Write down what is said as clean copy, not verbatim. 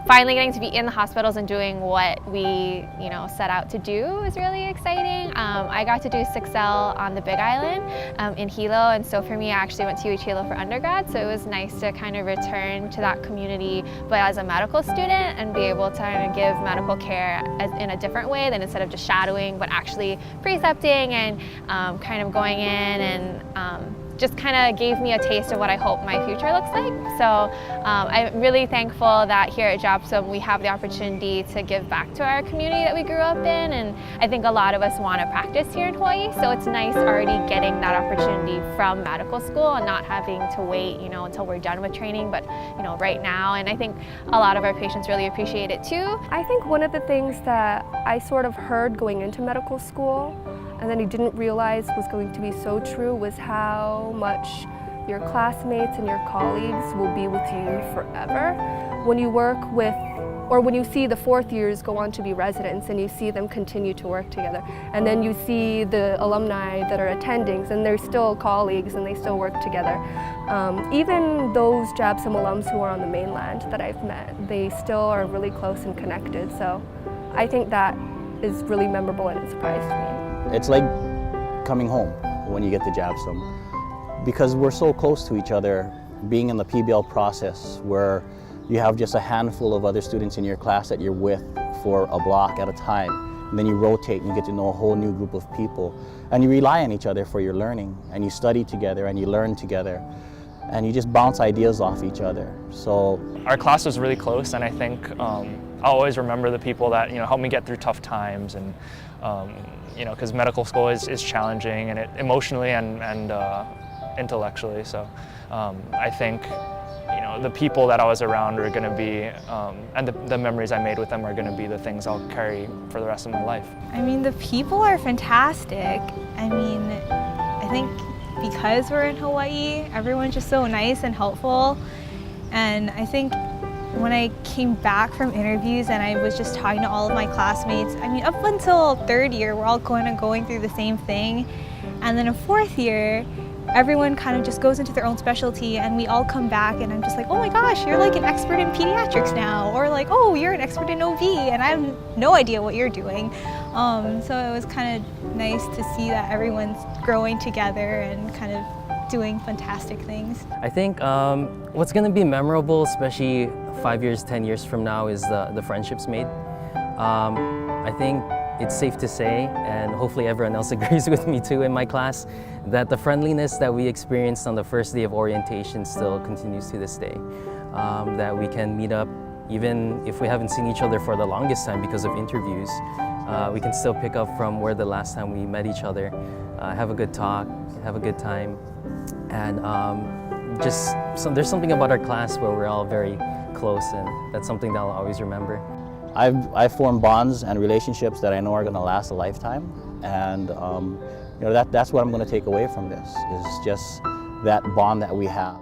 finally getting to be in the hospitals and doing what we, set out to do is really exciting. I got to do 6L on the Big Island in Hilo, and so for me, I actually went to UH Hilo for undergrad, so it was nice to kind of return to that community, but as a medical student, and be able to kind of give medical care in a different way than instead of just shadowing, but actually precepting and kind of going in and just kind of gave me a taste of what I hope my future looks like. So I'm really thankful that here at JABSOM we have the opportunity to give back to our community that we grew up in, and I think a lot of us want to practice here in Hawaii, so it's nice already getting that opportunity from medical school and not having to wait until we're done with training, but right now, and I think a lot of our patients really appreciate it too. I think one of the things that I sort of heard going into medical school and then I didn't realize was going to be so true was how much your classmates and your colleagues will be with you forever. When you work with, or when you see the fourth years go on to be residents and you see them continue to work together, and then you see the alumni that are attendings and they're still colleagues and they still work together. Even those JABSOM alums who are on the mainland that I've met, they still are really close and connected. So I think that is really memorable and it surprised me. It's like coming home when you get to JABSOM, because we're so close to each other, being in the PBL process where you have just a handful of other students in your class that you're with for a block at a time, and then you rotate and you get to know a whole new group of people, and you rely on each other for your learning, and you study together and you learn together, and you just bounce ideas off each other. So our class was really close, and I think I'll always remember the people that helped me get through tough times, and because medical school is challenging and emotionally and intellectually. So I think the people that I was around are going to be, and the memories I made with them are going to be the things I'll carry for the rest of my life. I mean, the people are fantastic. I think because we're in Hawaii, everyone's just so nice and helpful. And I think when I came back from interviews and I was just talking to all of my classmates, up until third year, we're all going through the same thing. And then in fourth year, everyone kind of just goes into their own specialty, and we all come back and I'm just like, oh my gosh, you're like an expert in pediatrics now, or like, oh, you're an expert in OB, and I have no idea what you're doing. So it was kind of nice to see that everyone's growing together and kind of doing fantastic things. I think what's going to be memorable, especially 5 years, 10 years from now, is the friendships made. I think it's safe to say, and hopefully everyone else agrees with me too in my class, that the friendliness that we experienced on the first day of orientation still continues to this day. That we can meet up, even if we haven't seen each other for the longest time because of interviews, we can still pick up from where the last time we met each other, have a good talk, have a good time, and there's something about our class where we're all very close, and that's something that I'll always remember. I've formed bonds and relationships that I know are going to last a lifetime, and that's what I'm going to take away from this, is just that bond that we have.